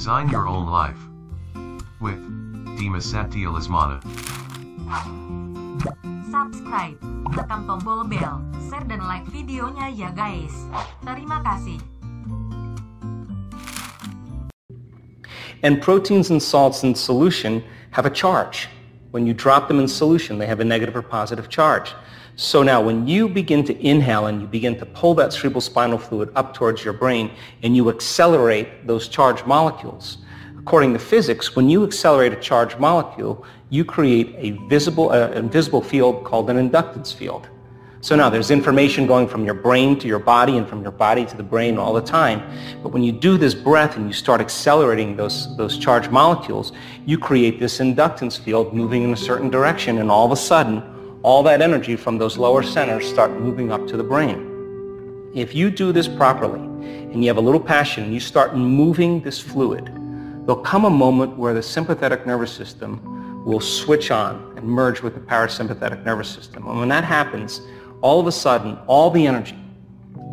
Design your own life. With Dimas Satya Lesmana. Subscribe, tekan tombol bel, share dan like videonya ya guys. Terima kasih. And proteins and salts in solution have a charge. When you drop them in solution, they have a negative or positive charge. So now when you begin to inhale and you begin to pull that cerebral spinal fluid up towards your brain and you accelerate those charged molecules, according to physics, when you accelerate a charged molecule, you create a invisible field called an inductance field. So now there's information going from your brain to your body and from your body to the brain all the time. But when you do this breath and you start accelerating those charged molecules, you create this inductance field moving in a certain direction, and all of a sudden, all that energy from those lower centers start moving up to the brain. If you do this properly and you have a little passion and you start moving this fluid, there'll come a moment where the sympathetic nervous system will switch on and merge with the parasympathetic nervous system. And when that happens, all of a sudden, all the energy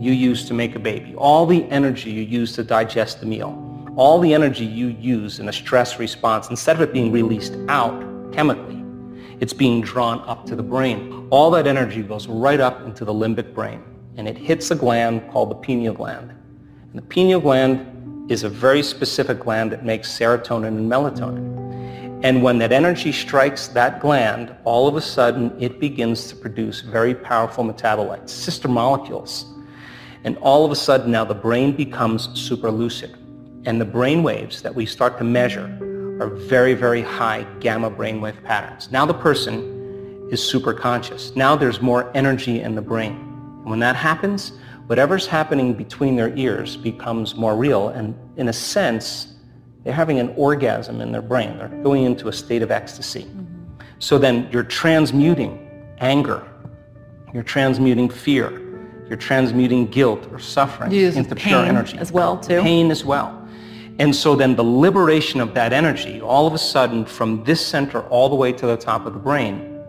you use to make a baby, all the energy you use to digest the meal, all the energy you use in a stress response, instead of it being released out chemically, it's being drawn up to the brain. All that energy goes right up into the limbic brain, and it hits a gland called the pineal gland. And the pineal gland is a very specific gland that makes serotonin and melatonin. And when that energy strikes that gland, all of a sudden it begins to produce very powerful metabolites, sister molecules. And all of a sudden now the brain becomes super lucid. And the brain waves that we start to measure are very, very high gamma brainwave patterns. Now the person is super conscious. Now there's more energy in the brain. And when that happens, whatever's happening between their ears becomes more real, and in a sense, they're having an orgasm in their brain. They're going into a state of ecstasy. Mm-hmm. So then you're transmuting anger, you're transmuting fear, you're transmuting guilt or suffering into pure energy. As well, too. Pain as well. And so then the liberation of that energy, all of a sudden from this center all the way to the top of the brain,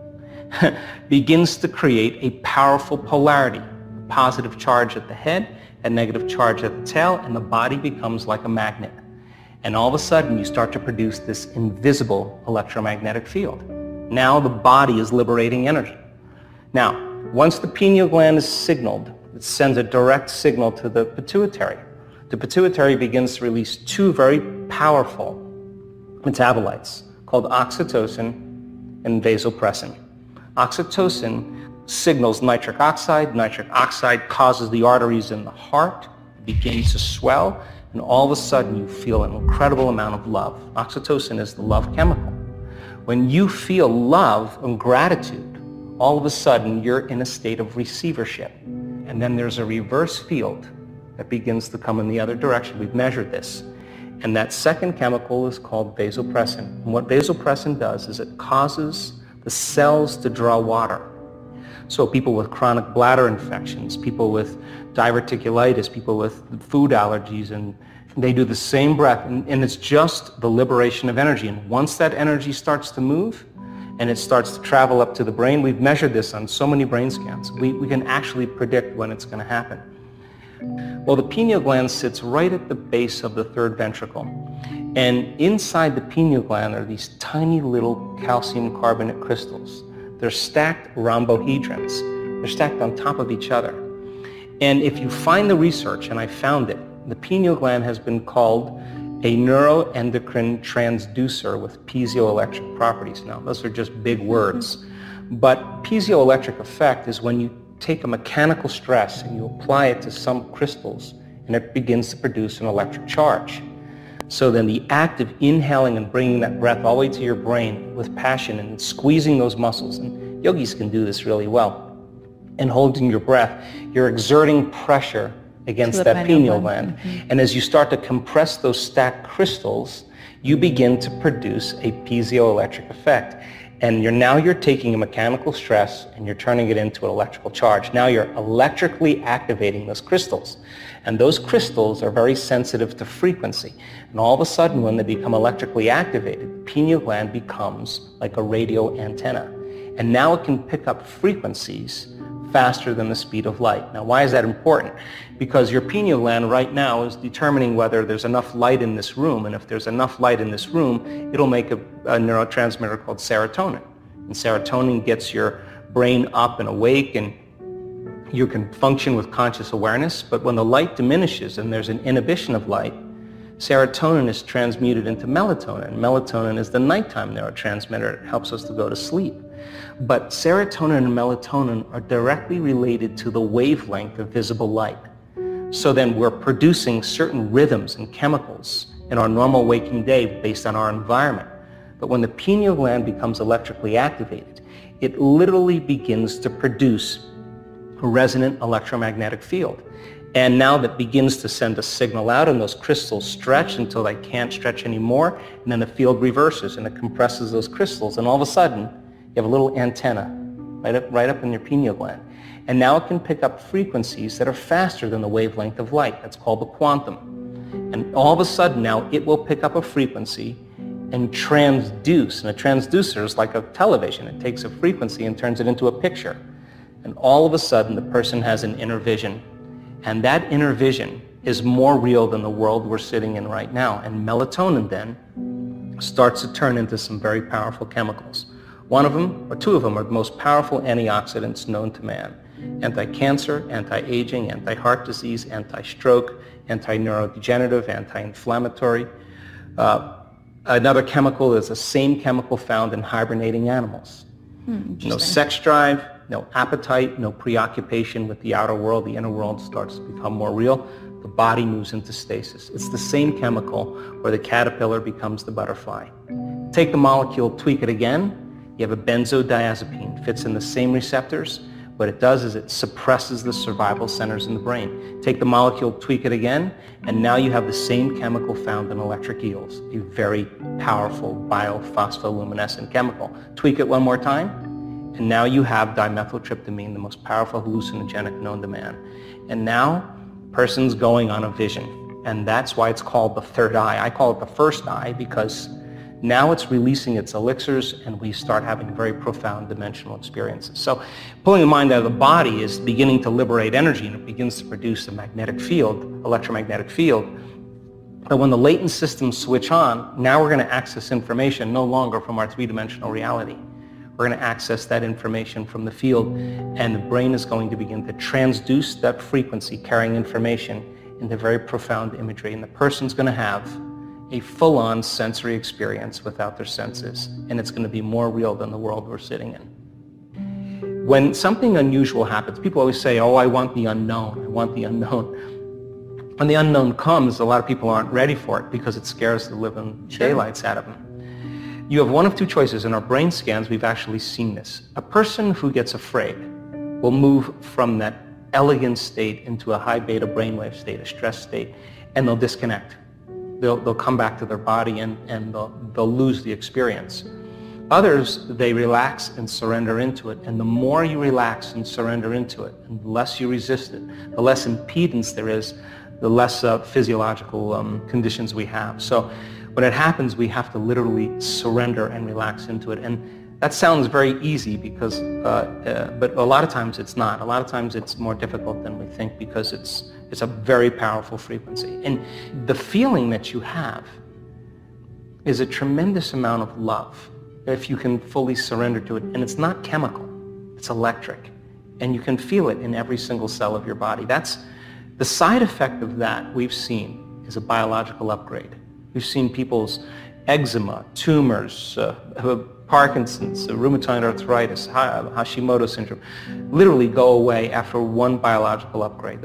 begins to create a powerful polarity. Positive charge at the head, a negative charge at the tail, and the body becomes like a magnet. And all of a sudden you start to produce this invisible electromagnetic field. Now the body is liberating energy. Now, once the pineal gland is signaled, it sends a direct signal to the pituitary. The pituitary begins to release two very powerful metabolites called oxytocin and vasopressin. Oxytocin signals nitric oxide. Nitric oxide causes the arteries in the heart to begin to swell, and all of a sudden you feel an incredible amount of love. Oxytocin is the love chemical. When you feel love and gratitude, all of a sudden you're in a state of receivership. And then there's a reverse field that begins to come in the other direction. We've measured this. And that second chemical is called vasopressin. And what vasopressin does is it causes the cells to draw water. So people with chronic bladder infections, people with diverticulitis, people with food allergies, and they do the same breath, and it's just the liberation of energy. And once that energy starts to move and it starts to travel up to the brain, we've measured this on so many brain scans, we can actually predict when it's going to happen. Well, the pineal gland sits right at the base of the third ventricle, and inside the pineal gland are these tiny little calcium carbonate crystals. They're stacked rhombohedrons. They're stacked on top of each other. And if you find the research, and I found it, the pineal gland has been called a neuroendocrine transducer with piezoelectric properties. Now, those are just big words. But piezoelectric effect is when you take a mechanical stress and you apply it to some crystals, and it begins to produce an electric charge. So then the act of inhaling and bringing that breath all the way to your brain with passion and squeezing those muscles, and yogis can do this really well, and holding your breath, you're exerting pressure against that pineal gland. Mm-hmm. And as you start to compress those stacked crystals, you begin to produce a piezoelectric effect. And you're taking a mechanical stress and you're turning it into an electrical charge. Now you're electrically activating those crystals. And those crystals are very sensitive to frequency. And all of a sudden, when they become electrically activated, the pineal gland becomes like a radio antenna. And now it can pick up frequencies faster than the speed of light. Now, why is that important? Because your pineal gland right now is determining whether there's enough light in this room, and if there's enough light in this room, it'll make a neurotransmitter called serotonin. And serotonin gets your brain up and awake, and you can function with conscious awareness. But when the light diminishes and there's an inhibition of light, serotonin is transmuted into melatonin. Melatonin is the nighttime neurotransmitter. It helps us to go to sleep. But serotonin and melatonin are directly related to the wavelength of visible light. So then we're producing certain rhythms and chemicals in our normal waking day based on our environment. But when the pineal gland becomes electrically activated, it literally begins to produce a resonant electromagnetic field. And now that begins to send a signal out, and those crystals stretch until they can't stretch anymore, and then the field reverses and it compresses those crystals, and all of a sudden you have a little antenna right up in your pineal gland. And now it can pick up frequencies that are faster than the wavelength of light. That's called the quantum. And all of a sudden now it will pick up a frequency and transduce. And a transducer is like a television. It takes a frequency and turns it into a picture. And all of a sudden the person has an inner vision. And that inner vision is more real than the world we're sitting in right now. And melatonin then starts to turn into some very powerful chemicals. One of them, or two of them, are the most powerful antioxidants known to man. Anti-cancer, anti-aging, anti-heart disease, anti-stroke, anti-neurodegenerative, anti-inflammatory. Another chemical is the same chemical found in hibernating animals. No sex drive, no appetite, no preoccupation with the outer world. The inner world starts to become more real. The body moves into stasis. It's the same chemical where the caterpillar becomes the butterfly. Take the molecule, tweak it again. You have a benzodiazepine, fits in the same receptors. What it does is it suppresses the survival centers in the brain. Take the molecule, tweak it again, and now you have the same chemical found in electric eels, a very powerful biophospholuminescent chemical. Tweak it one more time, and now you have dimethyltryptamine, the most powerful hallucinogenic known to man. And now, person's going on a vision, and that's why it's called the third eye. I call it the first eye because now it's releasing its elixirs, and we start having very profound dimensional experiences. So pulling the mind out of the body is beginning to liberate energy, and it begins to produce a magnetic field, electromagnetic field. But when the latent systems switch on, now we're going to access information no longer from our three-dimensional reality. We're going to access that information from the field, and the brain is going to begin to transduce that frequency carrying information into very profound imagery, and the person's going to have a full-on sensory experience without their senses, and it's going to be more real than the world we're sitting in. When something unusual happens, people always say, oh, I want the unknown, I want the unknown. When the unknown comes, a lot of people aren't ready for it because it scares the living daylights out of them. You have one of two choices. In our brain scans, we've actually seen this. A person who gets afraid will move from that elegant state into a high beta brainwave state, a stress state, and they'll disconnect. They'll come back to their body and they'll lose the experience. Others, they relax and surrender into it. And the more you relax and surrender into it, and the less you resist it, the less impedance there is, the less physiological conditions we have. So when it happens, we have to literally surrender and relax into it. And that sounds very easy because, but a lot of times it's not. A lot of times it's more difficult than we think because it's a very powerful frequency. And the feeling that you have is a tremendous amount of love if you can fully surrender to it. And it's not chemical, it's electric. And you can feel it in every single cell of your body. That's the side effect of that we've seen is a biological upgrade. We've seen people's eczema, tumors, Parkinson's, rheumatoid arthritis, Hashimoto's syndrome, literally go away after one biological upgrade.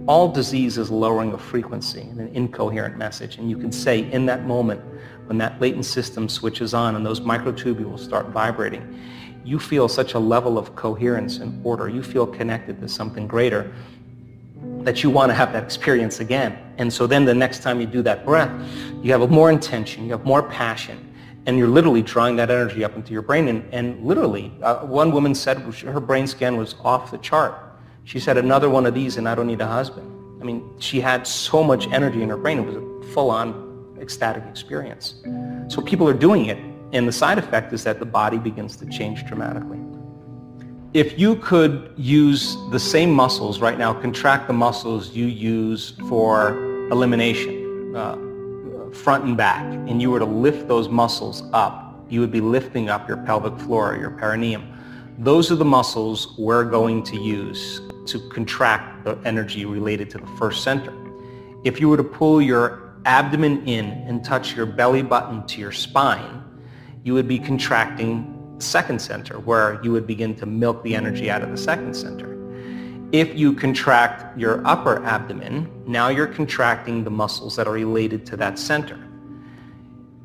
All disease is lowering a frequency and an incoherent message. And you can say in that moment, when that latent system switches on and those microtubules start vibrating, you feel such a level of coherence and order. You feel connected to something greater that you want to have that experience again. And so then the next time you do that breath, you have more intention, you have more passion, and you're literally drawing that energy up into your brain. And literally, one woman said her brain scan was off the chart. She said, another one of these and I don't need a husband. I mean, she had so much energy in her brain. It was a full-on ecstatic experience. So people are doing it, and the side effect is that the body begins to change dramatically. if you could use the same muscles right now, contract the muscles you use for elimination, front and back, and you were to lift those muscles up, you would be lifting up your pelvic floor, your perineum. Those are the muscles we're going to use to contract the energy related to the first center. If you were to pull your abdomen in and touch your belly button to your spine, you would be contracting the second center, where you would begin to milk the energy out of the second center. If you contract your upper abdomen, now you're contracting the muscles that are related to that center.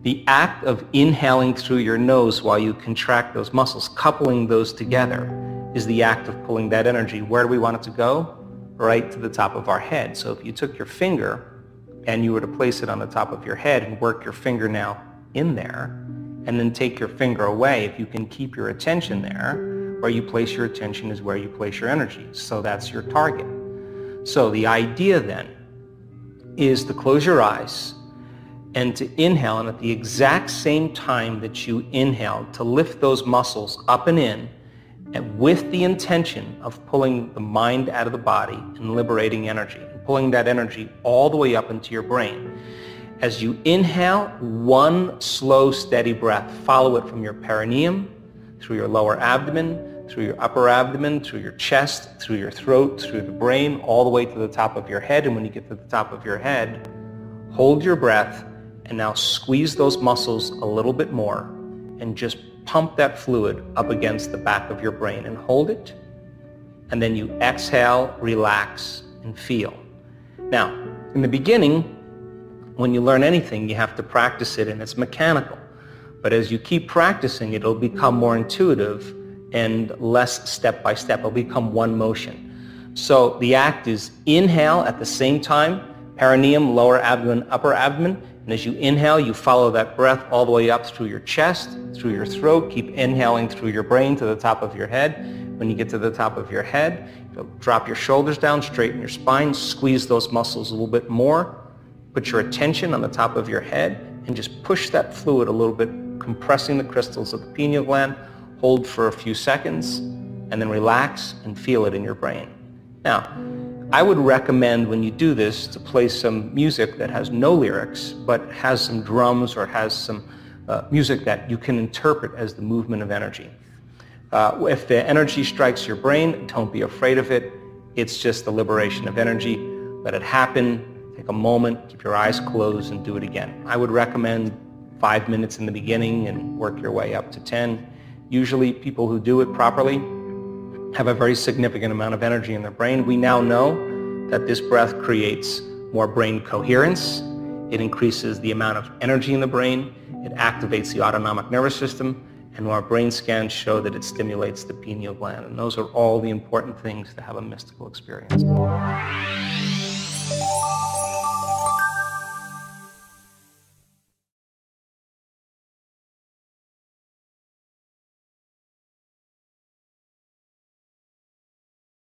The act of inhaling through your nose while you contract those muscles, coupling those together, is the act of pulling that energy. Where do we want it to go? Right to the top of our head. So if you took your finger and you were to place it on the top of your head and work your finger now in there, and then take your finger away, if you can keep your attention there, where you place your attention is where you place your energy. So that's your target. So the idea then is to close your eyes and to inhale, and at the exact same time that you inhale, to lift those muscles up and in, and with the intention of pulling the mind out of the body and liberating energy, and pulling that energy all the way up into your brain. As you inhale, one slow, steady breath. Follow it from your perineum, through your lower abdomen, through your upper abdomen, through your chest, through your throat, through the brain, all the way to the top of your head. And when you get to the top of your head, hold your breath and now squeeze those muscles a little bit more and just pump that fluid up against the back of your brain and hold it. And then you exhale, relax, and feel. Now, in the beginning, when you learn anything, you have to practice it, and it's mechanical. But as you keep practicing, it'll become more intuitive and less step by step. It'll become one motion. So the act is inhale at the same time, perineum, lower abdomen, upper abdomen. And as you inhale, you follow that breath all the way up through your chest, through your throat. Keep inhaling through your brain to the top of your head. When you get to the top of your head, you'll drop your shoulders down, straighten your spine, squeeze those muscles a little bit more. Put your attention on the top of your head and just push that fluid a little bit, compressing the crystals of the pineal gland. Hold for a few seconds and then relax and feel it in your brain. Now, I would recommend when you do this to play some music that has no lyrics but has some drums or has some music that you can interpret as the movement of energy. If the energy strikes your brain, don't be afraid of it. It's just the liberation of energy. Let it happen. Take a moment, keep your eyes closed, and do it again. I would recommend 5 minutes in the beginning and work your way up to 10. Usually people who do it properly have a very significant amount of energy in their brain. We now know that this breath creates more brain coherence. It increases the amount of energy in the brain. It activates the autonomic nervous system. And our brain scans show that it stimulates the pineal gland. And those are all the important things to have a mystical experience.